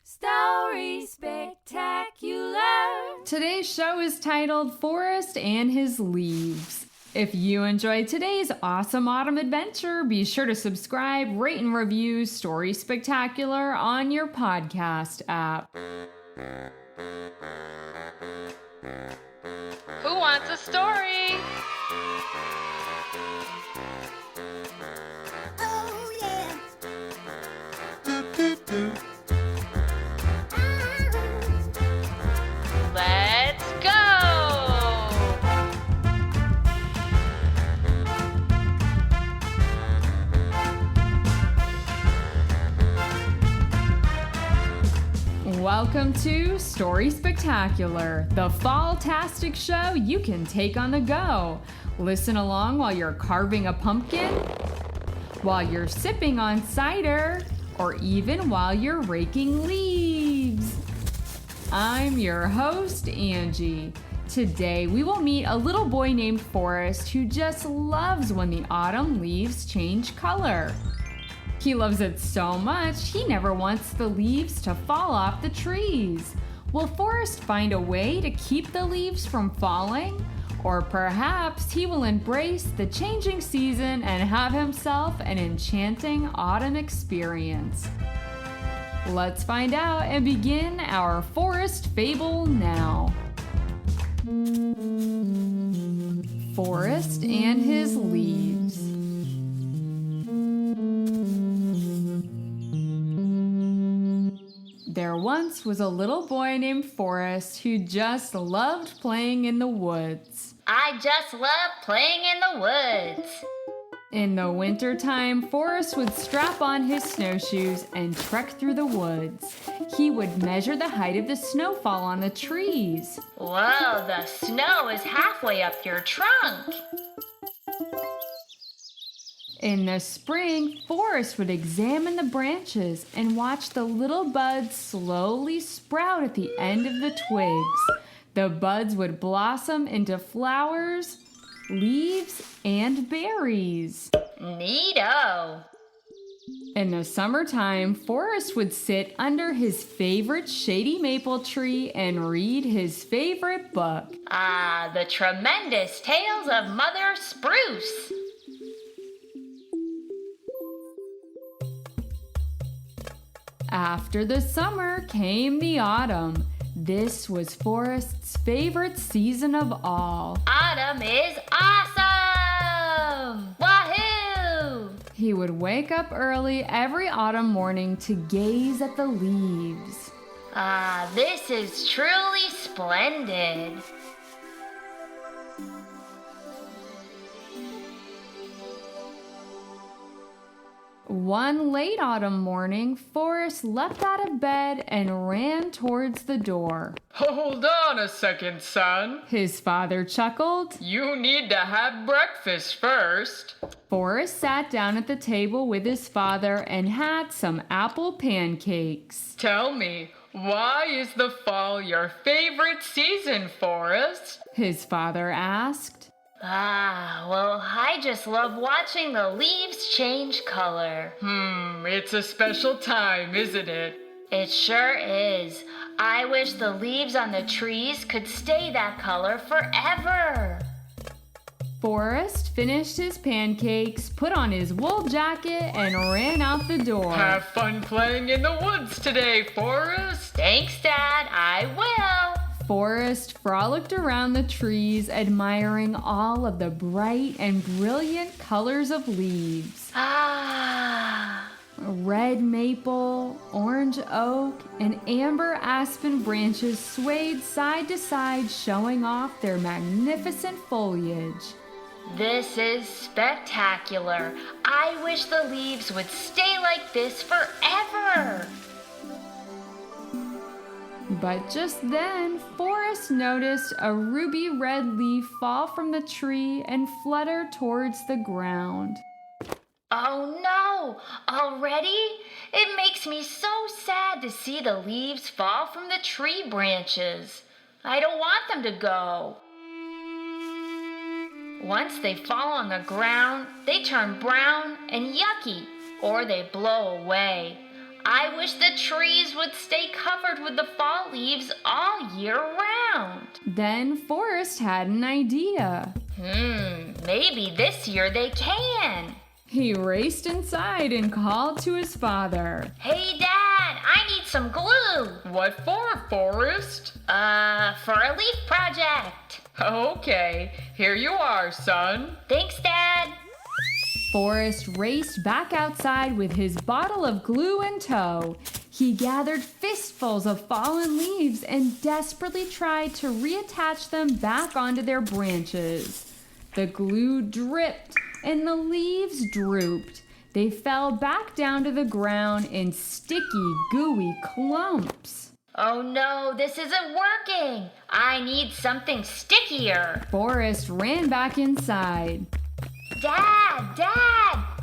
Story Spectacular. Today's show is titled Forrest and His Leaves. If you enjoyed today's awesome autumn adventure, be sure to subscribe, rate, and review Story Spectacular on your podcast app. Who wants a story? Oh, yeah. Let's go! Welcome to Story Spectacular, the fall-tastic show you can take on the go. Listen along while you're carving a pumpkin, while you're sipping on cider, or even while you're raking leaves. I'm your host, Angie. Today we will meet a little boy named Forrest who just loves when the autumn leaves change color. He loves it so much, he never wants the leaves to fall off the trees. Will Forrest find a way to keep the leaves from falling? Or perhaps he will embrace the changing season and have himself an enchanting autumn experience. Let's find out and begin our Forrest fable now. Forrest and His Leaves. There once was a little boy named Forrest who just loved playing in the woods. I just love playing in the woods. In the wintertime, Forrest would strap on his snowshoes and trek through the woods. He would measure the height of the snowfall on the trees. Whoa, the snow is halfway up your trunk. In the spring, Forrest would examine the branches and watch the little buds slowly sprout at the end of the twigs. The buds would blossom into flowers, leaves, and berries. Neato. In the summertime, Forrest would sit under his favorite shady maple tree and read his favorite book. Ah, the tremendous tales of Mother Spruce. After the summer came the autumn. This was Forrest's favorite season of all. Autumn is awesome! Wahoo! He would wake up early every autumn morning to gaze at the leaves. Ah, this is truly splendid. One late autumn morning, Forrest leapt out of bed and ran towards the door. Hold on a second, son. His father chuckled. You need to have breakfast first. Forrest sat down at the table with his father and had some apple pancakes. Tell me, why is the fall your favorite season, Forrest? His father asked. Ah, well, I just love watching the leaves change color. It's a special time, isn't it? It sure is. I wish the leaves on the trees could stay that color forever. Forrest finished his pancakes, put on his wool jacket, and ran out the door. Have fun playing in the woods today, Forrest. Thanks, Dad. I will. Forrest frolicked around the trees, admiring all of the bright and brilliant colors of leaves. Ah. Red maple, orange oak, and amber aspen branches swayed side to side, showing off their magnificent foliage. This is spectacular. I wish the leaves would stay like this forever. But just then, Forrest noticed a ruby red leaf fall from the tree and flutter towards the ground. Oh no! Already? It makes me so sad to see the leaves fall from the tree branches. I don't want them to go. Once they fall on the ground, they turn brown and yucky, or they blow away. I wish the trees would stay covered with the fall leaves all year round. Then Forrest had an idea. Maybe this year they can. He raced inside and called to his father. Hey, Dad, I need some glue. What for, Forrest? For a leaf project. Okay, here you are, son. Thanks, Dad. Forrest raced back outside with his bottle of glue in tow. He gathered fistfuls of fallen leaves and desperately tried to reattach them back onto their branches. The glue dripped and the leaves drooped. They fell back down to the ground in sticky, gooey clumps. Oh no, this isn't working. I need something stickier. Forrest ran back inside. Dad,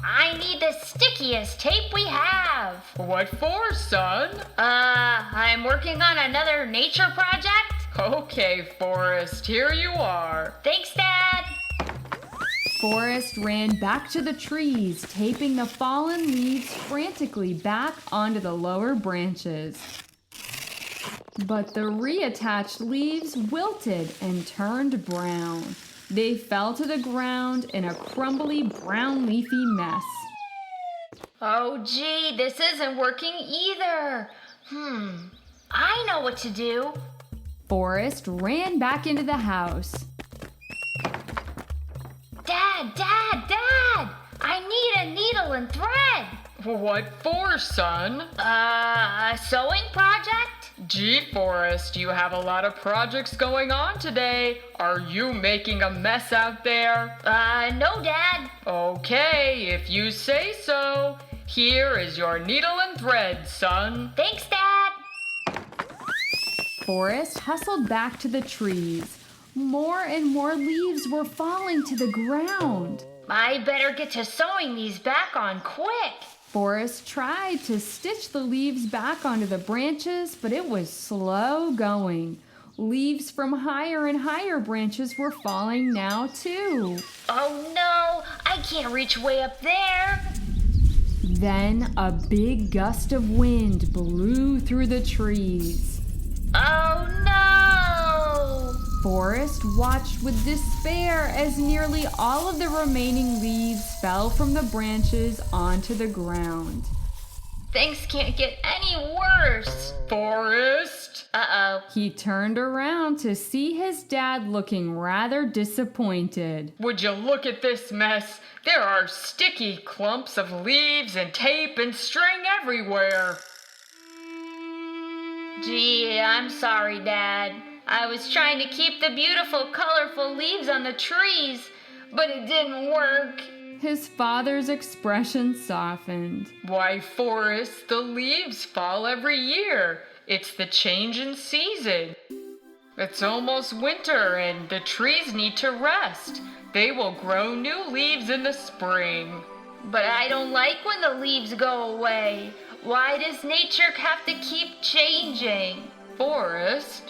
I need the stickiest tape we have. What for, son? I'm working on another nature project. Okay, Forrest, here you are. Thanks, Dad. Forrest ran back to the trees, taping the fallen leaves frantically back onto the lower branches. But the reattached leaves wilted and turned brown. They fell to the ground in a crumbly brown leafy mess. Oh gee, this isn't working either. I know what to do. Forrest ran back into the house. Dad! I need a needle and thread. What for, son? A sewing project? Gee, Forrest, you have a lot of projects going on today. Are you making a mess out there? No, Dad. Okay, if you say so. Here is your needle and thread, son. Thanks, Dad. Forrest hustled back to the trees. More and more leaves were falling to the ground. I better get to sewing these back on quick. Forrest tried to stitch the leaves back onto the branches, but it was slow going. Leaves from higher and higher branches were falling now, too. Oh no, I can't reach way up there. Then a big gust of wind blew through the trees. Oh no! Forrest watched with despair as nearly all of the remaining leaves fell from the branches onto the ground. Things can't get any worse. Forrest? Uh-oh. He turned around to see his dad looking rather disappointed. Would you look at this mess? There are sticky clumps of leaves and tape and string everywhere. Gee, I'm sorry, Dad. I was trying to keep the beautiful, colorful leaves on the trees, but it didn't work. His father's expression softened. Why, Forrest, the leaves fall every year. It's the change in season. It's almost winter and the trees need to rest. They will grow new leaves in the spring. But I don't like when the leaves go away. Why does nature have to keep changing? Forrest,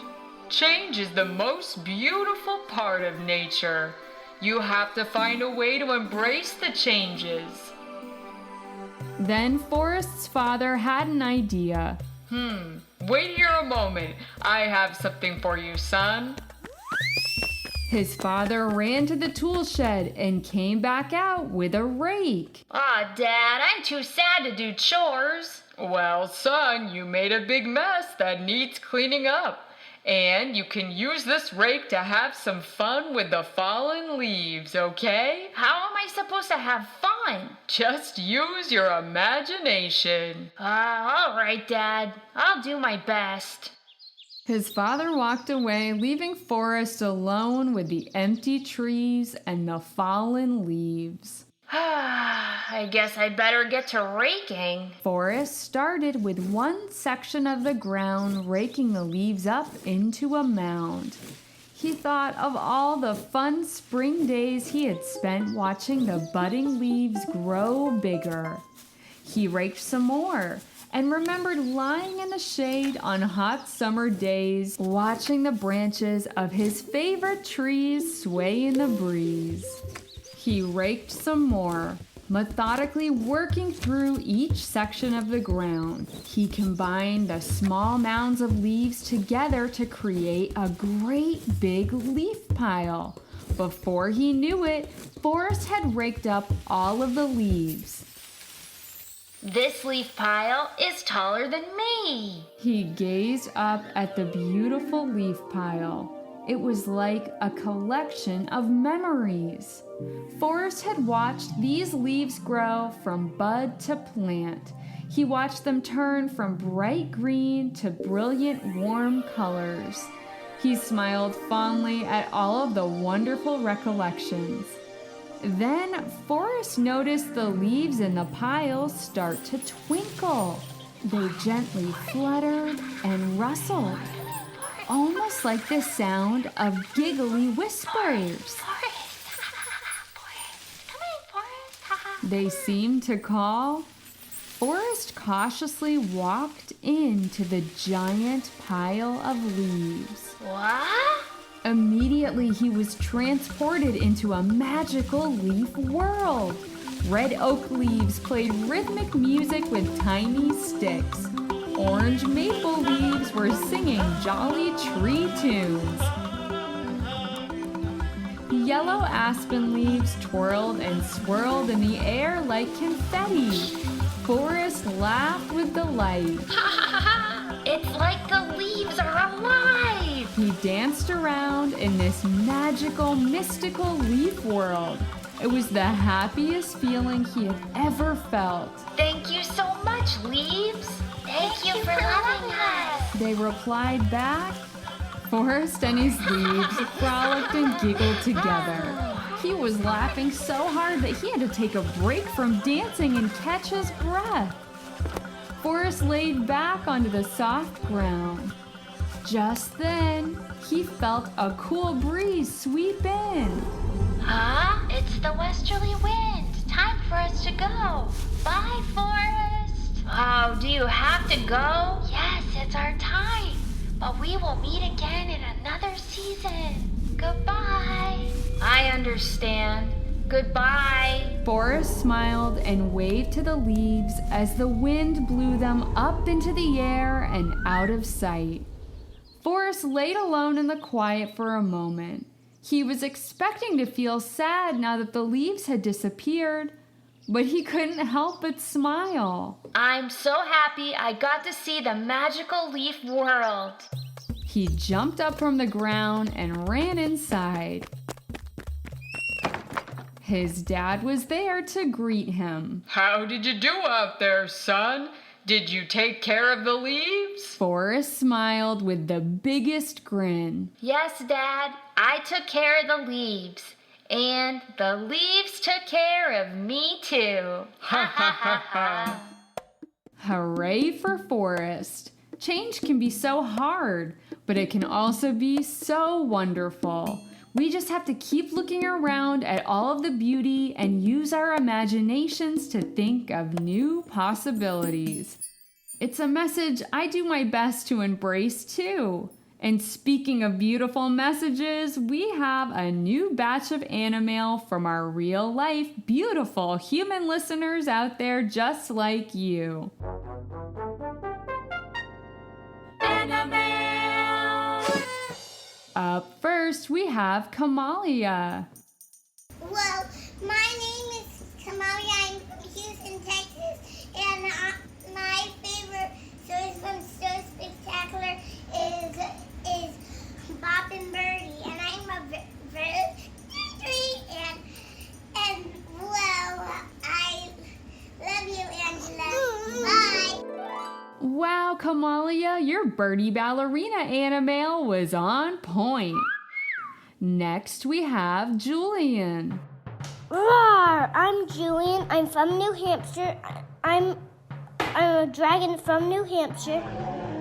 change is the most beautiful part of nature. You have to find a way to embrace the changes. Then Forrest's father had an idea. Wait here a moment. I have something for you, son. His father ran to the tool shed and came back out with a rake. Aw, Dad, I'm too sad to do chores. Well, son, you made a big mess that needs cleaning up. And you can use this rake to have some fun with the fallen leaves, okay? How am I supposed to have fun? Just use your imagination. All right, Dad. I'll do my best. His father walked away, leaving Forrest alone with the empty trees and the fallen leaves. I guess I better get to raking. Forrest started with one section of the ground, raking the leaves up into a mound. He thought of all the fun spring days he had spent watching the budding leaves grow bigger. He raked some more and remembered lying in the shade on hot summer days, watching the branches of his favorite trees sway in the breeze. He raked some more. methodically working through each section of the ground. He combined the small mounds of leaves together to create a great big leaf pile. Before he knew it, Forrest had raked up all of the leaves. This leaf pile is taller than me. He gazed up at the beautiful leaf pile. It was like a collection of memories. Forrest had watched these leaves grow from bud to plant. He watched them turn from bright green to brilliant warm colors. He smiled fondly at all of the wonderful recollections. Then Forrest noticed the leaves in the pile start to twinkle. They gently fluttered and rustled, almost like the sound of giggly whispers. They seemed to call. Forrest cautiously walked into the giant pile of leaves. What? Immediately, he was transported into a magical leaf world. Red oak leaves played rhythmic music with tiny sticks. Orange maple leaves were singing jolly tree tunes. Yellow aspen leaves twirled and swirled in the air like confetti. Forrest laughed with delight. It's like the leaves are alive. He danced around in this magical, mystical leaf world. It was the happiest feeling he had ever felt. Thank you so much, leaves. Thank you for loving us. They replied back. Forrest and his leaves frolicked and giggled together. He was laughing so hard that he had to take a break from dancing and catch his breath. Forrest laid back onto the soft ground. Just then, he felt a cool breeze sweep in. Huh? It's the westerly wind. Time for us to go. Bye, Forrest. Oh, do you have to go? Yes, it's our time. But we will meet again in another season. Goodbye. I understand. Goodbye. Forrest smiled and waved to the leaves as the wind blew them up into the air and out of sight. Forrest laid alone in the quiet for a moment. He was expecting to feel sad now that the leaves had disappeared, but he couldn't help but smile. I'm so happy I got to see the magical leaf world. He jumped up from the ground and ran inside. His dad was there to greet him. How did you do out there, son? Did you take care of the leaves? Forrest smiled with the biggest grin. Yes, Dad, I took care of the leaves. And the leaves took care of me too. Ha ha ha ha. Hooray for Forrest. Change can be so hard, but it can also be so wonderful. We just have to keep looking around at all of the beauty and use our imaginations to think of new possibilities. It's a message I do my best to embrace too. And speaking of beautiful messages, we have a new batch of animail from our real-life, beautiful human listeners out there just like you. Up first, we have Kamalia. Well, my name is Kamalia. I'm from Houston, Texas, and my favorite stories from So Spectacular is Bob and Birdie, and I'm a very and well, I love you, Angela. Bye. Wow, Kamalia, your birdie ballerina animail was on point. Next, we have Julian. Roar! I'm Julian. I'm from New Hampshire. I'm a dragon from New Hampshire.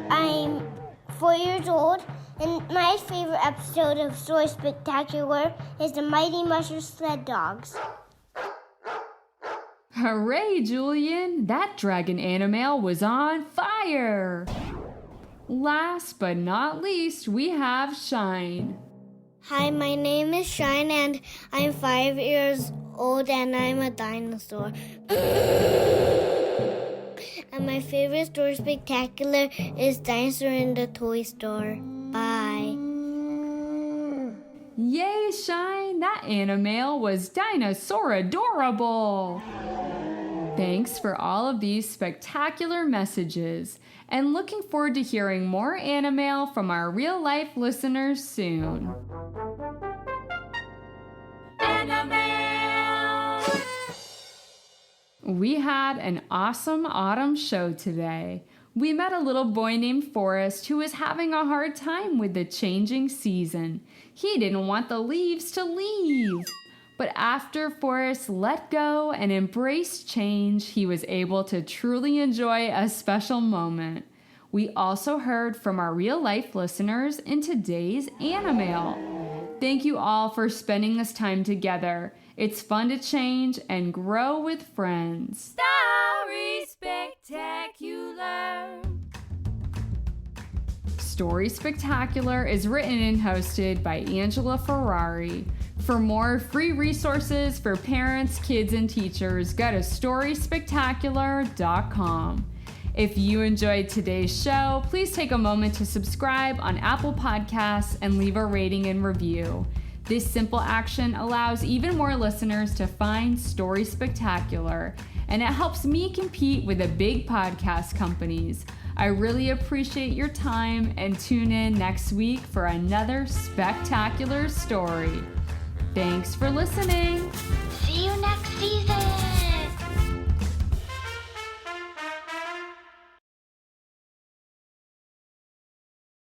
I'm 4 years old, and my favorite episode of Story Spectacular is the Mighty Musher Sled Dogs. Hooray, Julian! That dragon animail was on fire! Last but not least, we have Shine. Hi, my name is Shine, and I'm 5 years old and I'm a dinosaur. And my favorite story spectacular is Dinosaur in the Toy Store. Bye. Yay, Shine! That animail was dinosaur adorable! Thanks for all of these spectacular messages, and looking forward to hearing more animail from our real-life listeners soon. We had an awesome autumn show today. We met a little boy named Forrest who was having a hard time with the changing season. He didn't want the leaves to leave. But after Forrest let go and embraced change, he was able to truly enjoy a special moment. We also heard from our real-life listeners in today's Animail. Thank you all for spending this time together. It's fun to change and grow with friends. Story Spectacular. Story Spectacular is written and hosted by Angela Ferrari. For more free resources for parents, kids, and teachers, go to StorySpectacular.com. If you enjoyed today's show, please take a moment to subscribe on Apple Podcasts and leave a rating and review. This simple action allows even more listeners to find Story Spectacular, and it helps me compete with the big podcast companies. I really appreciate your time, and tune in next week for another spectacular story. Thanks for listening. See you next season.